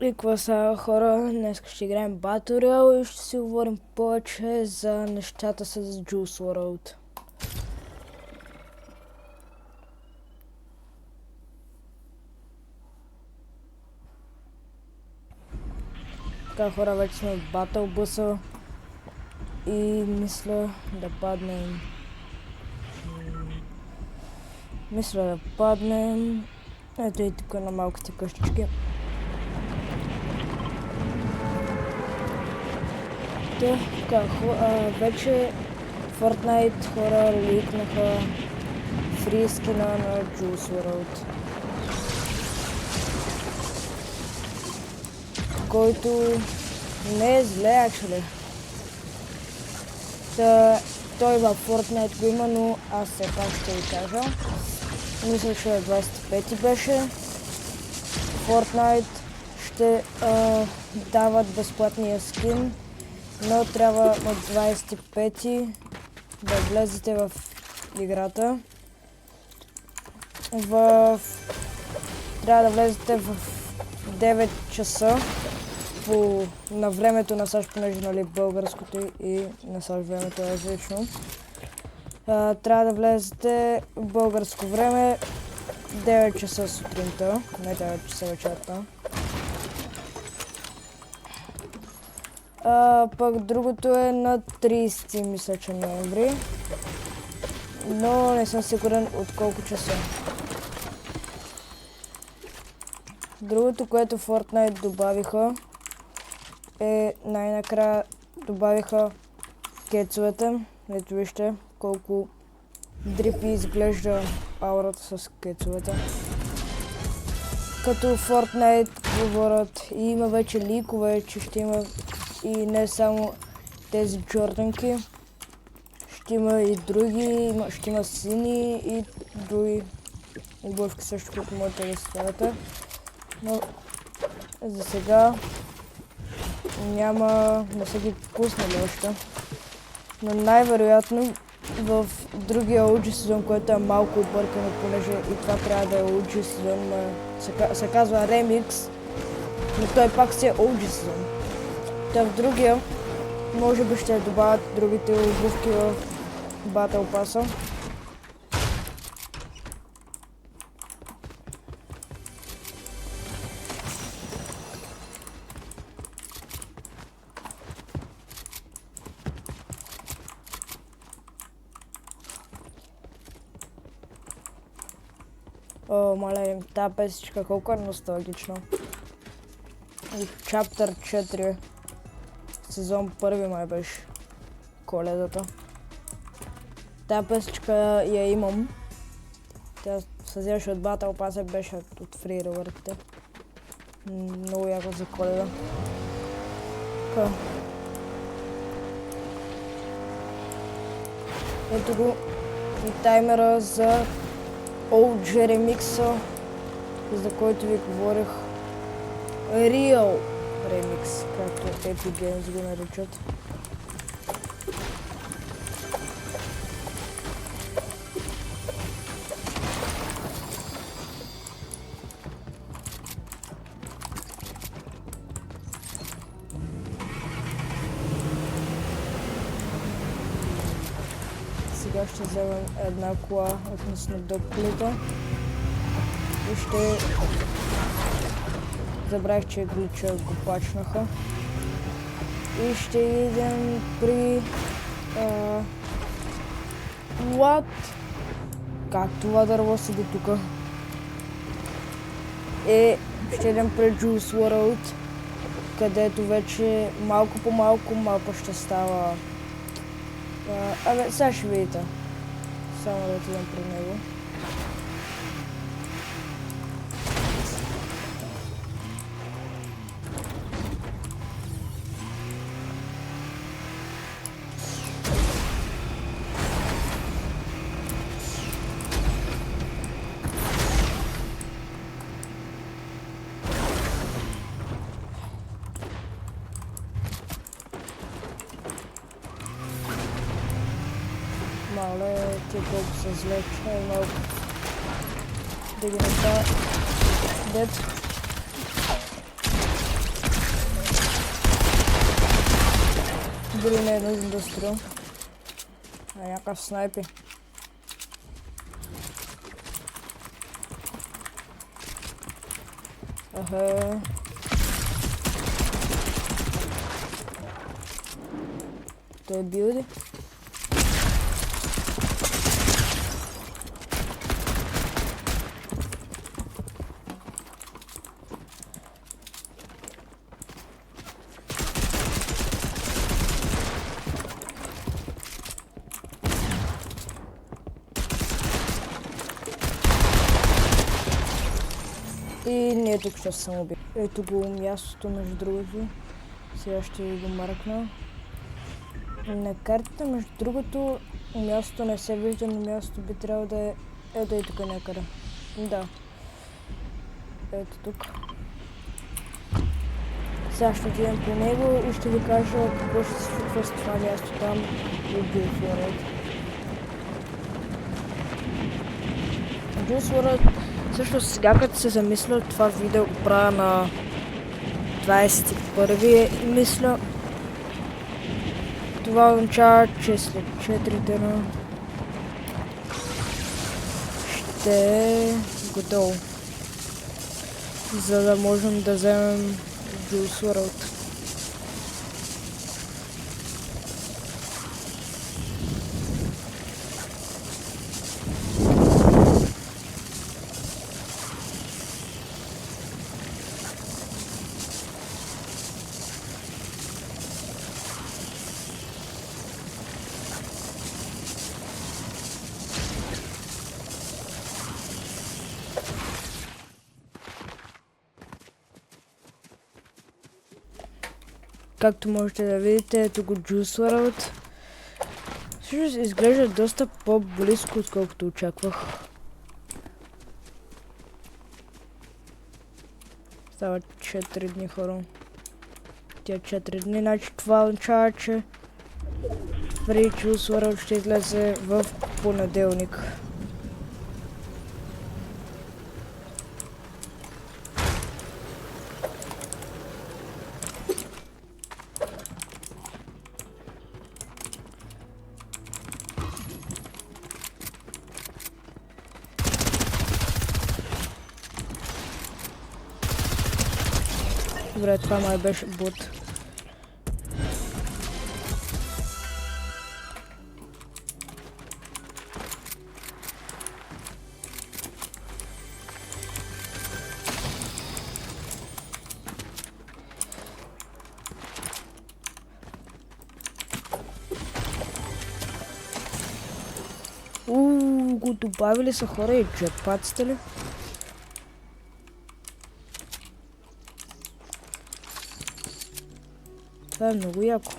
И какво са хора? Днес ще играем Battle Royale и ще си говорим повече за нещата с Juice WRLD. Така хора, вече сме в Battle Bus и мисля да паднем... Ето и тук на малките къщички. Така, вече Fortnite хора ликнаха фри скина на Juice WRLD, който не е зле, actually. Той в Fortnite го има, но аз все пак ще ви кажа. Мисля, че 25 беше. Fortnite ще дават безплатния скин, но трябва на 25 да влезете в играта. Трябва да влезете в 9 часа на времето на САЩ, понеже нали българското и на САЩ времето е различно. Трябва да влезете в българско време 9 часа сутринта, не 9 часа вечерта. Пък другото е на 30, мисля, че ноември, но не съм сигурен от колко часа. Другото, което Fortnite добавиха, е най-накрая добавиха кецовете. Ето вижте колко дрипи изглежда аурата с кецовете. Като Fortnite говорят и има вече ликове, че ще има и не само тези джорданки, ще има и други, ще има сини и други обувки също, които можете да ставате. Но за сега не са ги пуснали още. Но най-вероятно в другия OG сезон, който е малко объркано, понеже и това трябва да е OG сезон, се казва Remix, но той пак си е OG сезон. В другия, може би ще добавят другите обувки в Battle Pass-а. О, мале, тази песичка колко е носталгична. Chapter 4. Сезон 1 май беше Коледата. Тая песичка я имам. Тя се вземаше от Battle Pass, беше от Free Reward-те. Много яко за Коледа. Ето го и таймера за OG Remix-а, за който ви говорих. Real Remix, както Epic Games го наричат. Сега ще вземем една кола относно до колите и ще... Забравих, че глича го пачнаха. И ще идем при... What? Как това дърво седи тука? Ще идем при Juice WRLD, където вече малко по малко мапа ще става... сега ще видите. Само да отидем при него. Мале, ти колко са зле, че е малко да ги направя дет. дори не е нужно да стрелям. Някакъв снайпи. Аха. Той бил ли? И ние тук ще съм убил. Ето го мястото, между другото. Сега ще го маркна. На картата, между другото, мястото не се вижда, но мястото би трябвало да е... Ето и тук някъде. Да. Ето тук. Сега ще отидем по него и ще ви кажа какво ще се случва с това място там и Juice WRLD. Juice WRLD, също сега като се замисля, това видео го правя на 21-ви, мисля. Това означава, че след 4 дена ще е готово, за да можем да вземем Juice WRLD. Както можете да видите, ето го Juice WRLD. Всъщност изглежда доста по-близко, отколкото очаквах. Става 4 дни, хора. Тя 4 дни, значи това означава, че преди Juice WRLD ще излезе в понеделник. Добре, това май беше бот. Го добавили са хора и джетпаците ли? Това е много яко.